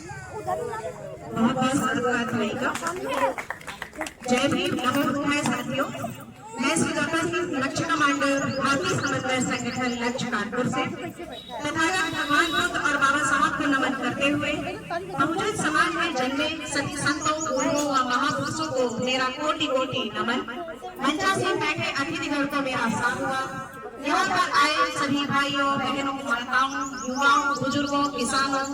बहुत बहुत साधुवाद रहेगा। जय भीम, नमो बुद्धाय। साथियों, मैं सुजाता सिंह, लक्ष्य कमांडर, भारतीय समन्वय संगठन लक्ष्य कानपुर से तथागत भगवान बुद्ध और बाबा साहब को नमन करते हुए बहुजन समाज में जन्मे सभी संतों, गुरुओं व महापुरुषों को मेरा कोटि कोटि नमन। मंचासीन बैठे अतिथिगण को मेरा साधुवाद। यहाँ पर आए सभी भाइयों, बहनों, माताओं, युवाओं, बुजुर्गों, किसानों,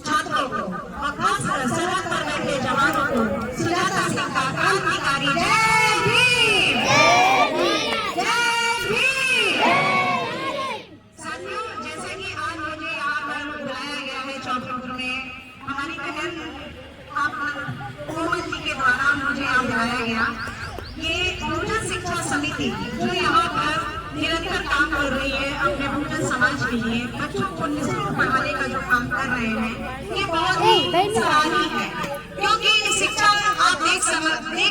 छात्रों को और खासकर सरहद पर बैठे जवानों को सुजाता सिंह का क्रांतिकारी जय भीम। साथियों, जैसे कि आज मुझे यहाँ पर बुलाया गया है चौधरी में, हमारी बहन कोमल जी के द्वारा मुझे यहाँ बुलाया गया। ये बहुजन शिक्षा समिति जो यहाँ पर निरंतर काम कर रही है अपने बहुजन समाज के लिए, बच्चों को निःशुल्क पढ़ाने का जो काम कर रहे हैं, ये बहुत ही सराहनीय है। क्योंकि शिक्षा आप देख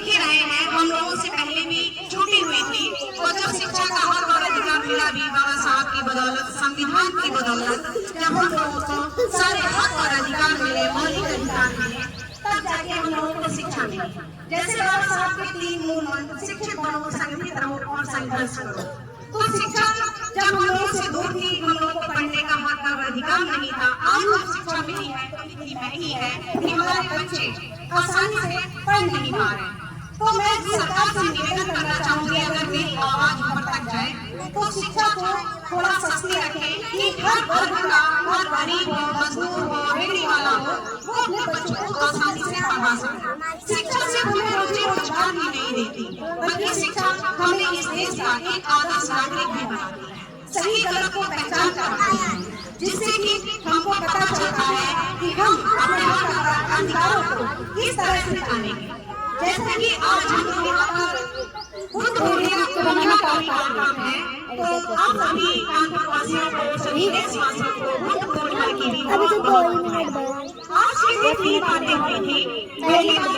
ही रहे हैं, हम लोगों से पहले भी छूटी हुई थी, और जब शिक्षा का हक और अधिकार मिला भी बाबा साहब की बदौलत, संविधान की बदौलत, जब हम लोगों को सारे हक और अधिकार मिले, मौलिक अधिकार मिले, तब जाके हम लोगों को शिक्षा मिली। जैसे बाबा साहब के 3 मूल मंत्र, शिक्षित बनो, संगठित रहो और संघर्ष करो। तो शिक्षा जब हम लोगों से दूर थी, हम लोगों को पढ़ने का हक और अधिकार नहीं था। आज जब शिक्षा मिली है तो इतनी महंगी है कि हमारे बच्चे आसानी से पढ़ नहीं पा रहे। तो मैं सरकार से निवेदन करना चाहूंगी, अगर मेरी आवाज ऊपर तक जाए तो शिक्षा को थोड़ा सस्ती रखें कि हर वर्ग का, हर गरीब हो, मजदूर हो, रेहड़ी वाला हो, वो अपने बच्चों को आसानी से पढ़ा सके। शिक्षा से हमें रोजी रोजगार ही नहीं देती, बल्कि शिक्षा हमें इस देश का एक आदर्श नागरिक भी बनाती है, सही गलत को पहचान कराती है, जिससे कि हमको पता चलता है कि हम अपने हक और अधिकारों को किस तरह से जानेंगे। जैसे कि आज हम लोग यहाँ पर बुद्ध पूर्णिमा का कार्यक्रम है, तो आप सभी कानपुर वासियों को, सभी देशवासियों को बुद्ध पूर्णिमा की भी आज की 3 बातें हुई थी। पहली बात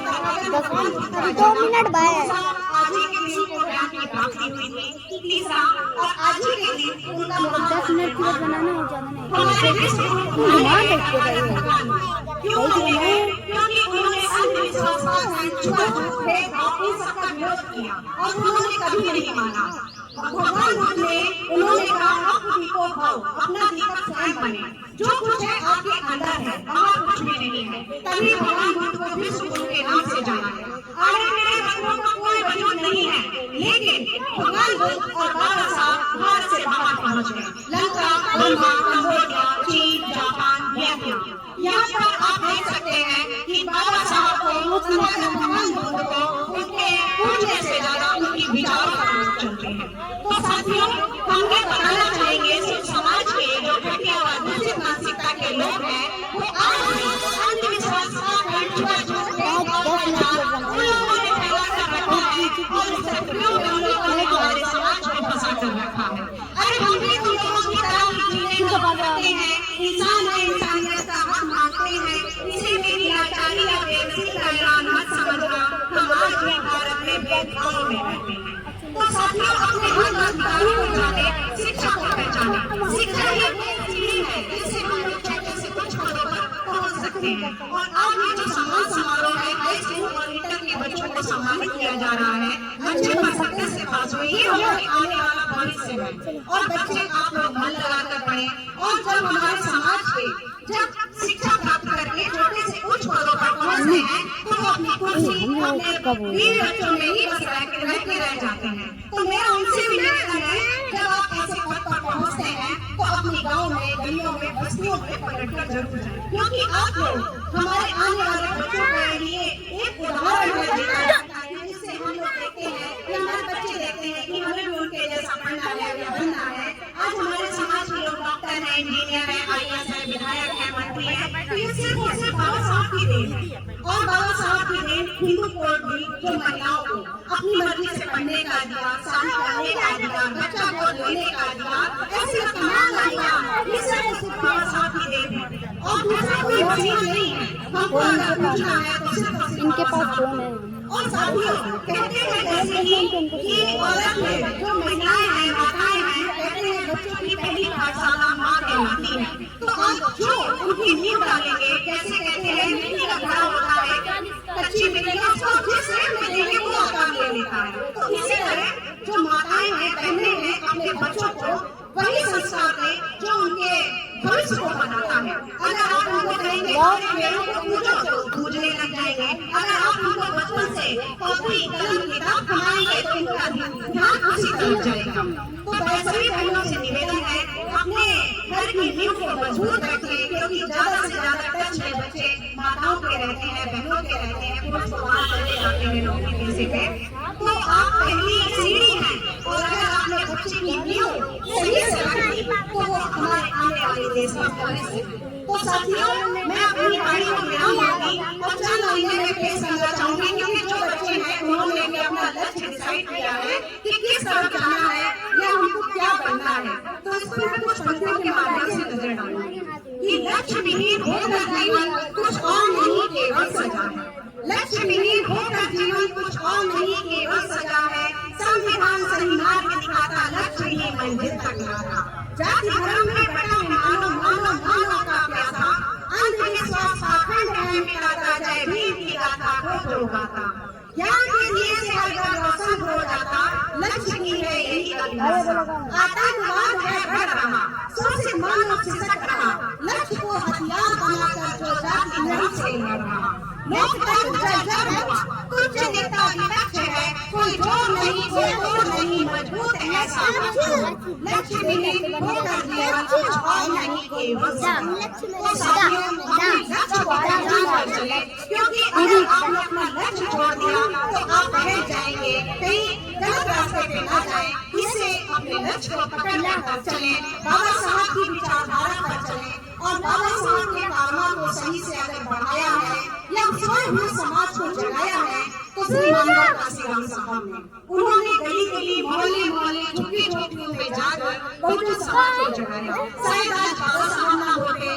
2 मिनट बाद आज ही के दिन को ज्ञान की प्राप्ति हुई थी। तीसरा, और आज ही के दिन उनका 10 मिनट पूरा बनाना हो जाना हमारे विश्व क्यों बने हैं? क्योंकि उन्होंने अंधविश्वास, छुआछूत, भेदभाव इन सबका विरोध किया और उन्होंने कभी नहीं माना। भगवान बुद्ध ने उन्होंने कहा, को भाव अपना दीपक स्वयं बने, जो कुछ है आपके अंदर है, बाहर कुछ भी नहीं है। तभी भगवान बुद्ध को विश्व गुरु के नाम से जाना गया। अरे मेरे बच्चों का कोई वजूद नहीं है, लेकिन भगवान बुद्ध और बाबा साहब भारत से बाहर पहुँच गए। लंका, बर्मा, कंबोडिया, चीन, जापान, वियतनाम, यहाँ पर आप देख सकते हैं कि बाबा साहब को, भगवान बुद्ध को उनके पूजने से ज्यादा उनकी विचारों पर लोग चलते हैं। तो साथियों, हम ये बताना चाहेंगे समाज के जो घटिया और दूषित मानसिकता के लोग हैं, वो आज भी अंधविश्वास, छुआछूत, और इस प्रक्रिया में उन लोगों ने हमारे समाज को फंसा कर रखा है। अरे हम भी तुम लोगों की तरह जीने को मानते हैं, इंसान है, इंसानियत का हक मानते हैं, इसे मेरी लाचारी या बेबसी का ऐलान मत समझना। हम आज भी भारत में भेदभाव में रहते हैं। तो साथियों, अपने हक और अधिकारों को जाने, शिक्षा को पहचाने। शिक्षा ही सीढ़ी है जिससे हम लोग छोटे से कुछ पदों पर पहुंच सकते हैं। और आज ये जो सम्मान समारोह है, हाई स्कूल और इंटर के बच्चों को सम्मानित किया जा रहा है, अच्छे परसेंटेज से पास हुए, ये हमारे आने वाला भविष्य है। और बच्चे आप लोग मन लगाकर पढ़े, और जब हमारे समाज के जब शिक्षा प्राप्त करके छोटे से उच्च पदों पर पहुंचते हैं, तो अपनी कुर्सी अपने वीर बच्चों में ही बस रह जाते हैं। तो मेरा उनसे भी निवेदन है, जब आप ऐसे पद पर पहुंचते हैं तो अपने गांव में, गलियों में, बस्तियों में पलटकर जरूर जाएं, क्योंकि आप लोग हमारे आने वाले बच्चों के लिए एक उदाहरण है, जिससे हम लोग देखते हैं कि हमारे बच्चे देखते हैं कि हमें भी उनके जैसा पढ़ना है या बनना है। आज हमारे समाज के लोग डॉक्टर है, इंजीनियर है, IAS है, विधायक है, मंत्री है, तो ये सिर्फ और सिर्फ बाबा साहब की देन है। और बाबा साहब की देन हिंदू कोड भी, जो महिलाओं को अपनी मर्जी से पढ़ने का अधिकार, शादी करने का अधिकार, बच्चा गोद लेने का अधिकार, ऐसे तमाम अधिकार, ये सिर्फ बाबा साहब की देन है और दूसरा कोई वजह नहीं है। हमको अगर पूछना है तो सिर्फ इनके पास फोन है। और साथियों, कहते हैं जैसे कि औरत में जो महिलाएं हैं, माताएं हैं, कहते हैं बच्चों की पहली पाठशाला माँ कहलाती है। तो आप जो उनकी नींव डालेंगे, कैसे कहते हैं अपने बच्चों को वही संस्कार दें जो उनके भविष्य को बनाता है। अगर आप उनको कहेंगे पेड़ों को पूजो तो पूजने लग जाएंगे। अगर आप उनको बचपन से कॉपी कलम किताब खिलाएंगे तो उनका ध्यान उसी तरफ जाएगा। तो सभी बहनों से निवेदन है, अपने घर की नींव को मजबूत रखें, क्योंकि ज्यादा से ज्यादा टच में बच्चे माताओं के रहते हैं, बहनों के रहते हैं, पुरुष तो बाहर चले जाते हैं नौकरी पेशे पे। तो आप पहली सीढ़ी है, और अगर आपने बच्चे की नींव सही से रखी तो वो हमारे आने वाले देश का भविष्य है। तो साथियों, मैं अपनी वाणी को विराम दूंगी और चंद महीने में पेश करना चाहूंगी, क्योंकि जो बच्चे हैं उन्होंने भी अपना लक्ष्य डिसाइड किया है कि किस तरफ जाना है या उनको क्या बनना है। तो इस पर मैं कुछ पंक्तियों के माध्यम से नजर डालूंगी कि लक्ष्य विहीन होकर जीवन कुछ और नहीं केवल सजा है। लक्ष्य विहीन होकर जीवन कुछ और नहीं केवल सजा है। संविधान सही मार्ग दिखाता, लक्ष्य ही मंजिल तक लाता। जाति धर्म में बटा है मानव, मानव मानव का प्यासा। अंधविश्वास पाखंड है मिटाता, जय भीम की गाथा को गाता। ज्ञान के दिए से हर घर रोशन हो जाता, लक्ष्य की है यही अभिलाषा। आतंकवाद है बढ़ रहा, शोषित मानव सिसक रहा, लक्ष्य को हथियार बनाकर जो जाति धर्म से लड़ रहा। लोकतंत्र जर्जर हुआ, कुछ नेता विपक्ष है, कोई जोर नहीं कोई तोड़ नहीं, मजबूत है सामर्थ्य। लक्ष्य विहीन होकर जीवन कुछ और नहीं केवल सजा। तो साथियों, अपने लक्ष्य को पहचान चले, क्योंकि अगर आपने अपना लक्ष्य छोड़ दिया तो आप बह जाएंगे, कहीं गलत रास्ते पे ना जाए। इससे अपने लक्ष्य को पकड़ कर चले, बाबा साहब की विचारधारा पर चले, और बाबा साहब के कामों को सही से अगर बढ़ाया है या स्वयं समाज को जगाया है तो श्री मानव काशीराम साहब ने, उन्होंने गली गली मोहल्ले मोहल्ले झुग्गी झोपड़ियों में जाकर बहुजन समाज को जगाया। शायद आज बाबा साहब ना होते,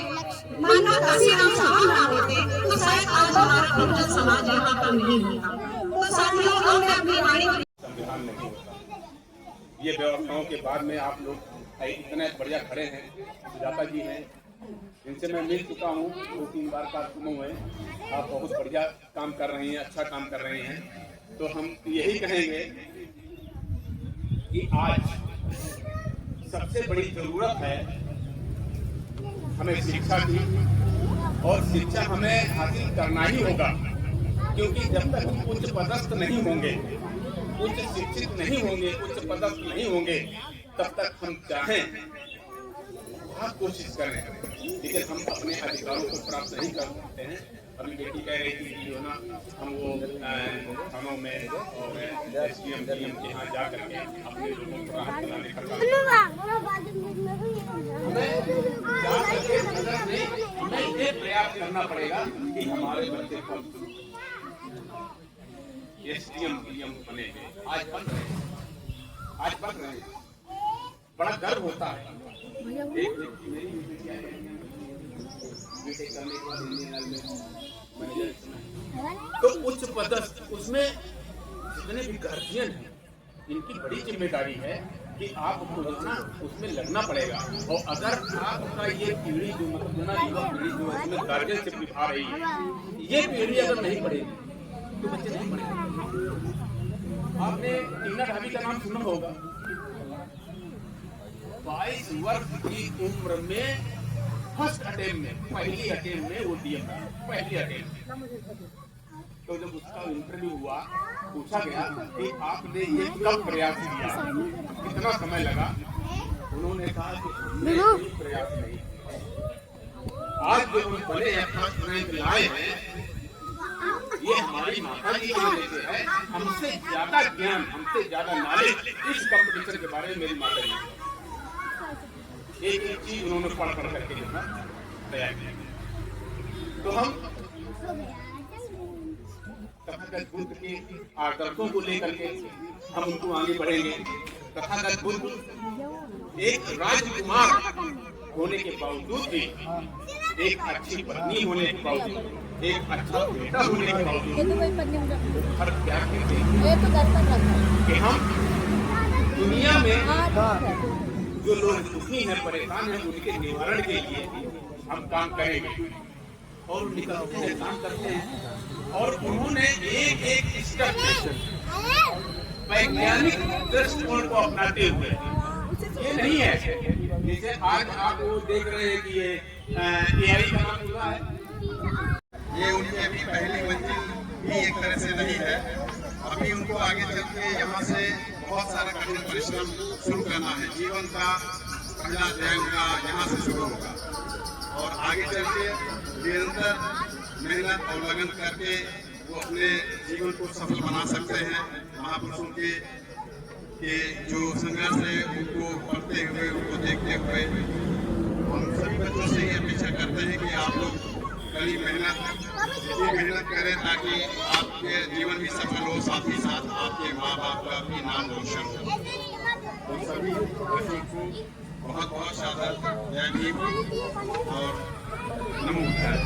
मानव काशीराम साहब ना होते, तो शायद आज हमारा बहुजन समाज यहाँ पर नहीं होता। तो साथियों, हम अपनी वाणी संविधान नहीं होता। ये व्यवस्थाओं के बाद में आप लोग इतने बढ़िया खड़े हैं, सुजाता जी हैं, इनसे मैं मिल चुका हूँ 2-3 बार कार्यक्रमों में। आप बहुत बढ़िया काम कर रही हैं, अच्छा काम कर रही हैं। तो हम यही कहेंगे कि आज सबसे बड़ी जरूरत है हमें शिक्षा की, और शिक्षा हमें हासिल करना ही होगा, क्योंकि जब तक हम उच्च पदस्थ नहीं होंगे, उच्च शिक्षित नहीं होंगे, उच्च पदस्थ नहीं होंगे, तब तक हम चाहें बहुत कोशिश करें, लेकिन हम अपने अधिकारों को प्राप्त नहीं कर सकते हैं। अभी बेटी कह रही थी कि जो ना हम वो थानों में और SDM DM के यहाँ जा करके अपने लोगों को राहत दिलाने का काम हमें ये प्रयास करना पड़ेगा कि हमारे बच्चे को SDM DM बने। आज बन रहे हैं, बड़ा गर्व होता है। एक व्यक्ति मेरी बेटियां हैं, बीटेक करने के बाद इंजीनियर में मैनेजर, तो उच्च पदस्थ उसमें जितने भी गार्जियन हैं, इनकी बड़ी जिम्मेदारी है कि आपको ना उसमें लगना पड़ेगा। और अगर आपका ये पीढ़ी जो मतलब ना युवा पीढ़ी जो है इसमें गार्जियनशिप निभा रही है, ये पीढ़ी अगर नहीं पढ़ेगी तो बच्चे नहीं पढ़ेंगे। आपने टीना ढाबी का नाम सुना होगा। 22 वर्ष की उम्र में फर्स्ट अटेम्प्ट में, पहली अटेम्प्ट में वो DM पहली अटेम्प्ट। तो जब उसका इंटरव्यू हुआ, पूछा गया कि आपने ये कब प्रयास किया, कितना समय लगा, उन्होंने कहा कि हमने कोई प्रयास नहीं। आज जो हम बड़े फर्स्ट रैंक लाए हैं, ये हमारी माता जी की वजह से है। हमसे ज्यादा ज्ञान, हमसे ज्यादा नॉलेज इस कंपटीशन के बारे में मेरी माता जी, एक एक चीज उन्होंने पढ़ करके जो है तैयार किया। तो हम तथागत बुद्ध के आदर्शों को लेकर के हम उनको आगे बढ़ेंगे। तथागत बुद्ध एक राजकुमार होने के बावजूद भी, एक अच्छी पत्नी होने के बावजूद, एक अच्छा बेटा होने के बावजूद हर त्याग करते कि हम दुनिया में जो लोग दुखी हैं, परेशान हैं, उनके निवारण के लिए हम काम करेंगे। और निकलते हैं, काम करते हैं। और उन्होंने एक एक स्टेप वैज्ञानिक दृष्टिकोण को अपनाते हुए ये नहीं है। जैसे आज आप वो देख रहे हैं कि ये AI का काम हुआ है, ये उनकी अभी पहली मंजिल भी एक तरह से नहीं है। अभी उनको आगे चल के यहाँ से बहुत सारा कठिन परिश्रम शुरू करना है। जीवन का पहला अध्याय उनका यहाँ से शुरू होगा और आगे चल के निरंतर मेहनत और लगन करके वो अपने जीवन को सफल बना सकते हैं। महापुरुषों के जो संघर्ष है उनको पढ़ते हुए, उनको देखते हुए हम सभी बच्चों से ये अपेक्षा करते हैं कि आप लोग कड़ी मेहनत करें ताकि आपके जीवन भी सफल हो, साथ ही साथ आपके माँ बाप का भी नाम रोशन हो। तो सभी बच्चों को बहुत बहुत सादर जय भीम और नमो बुद्धाय।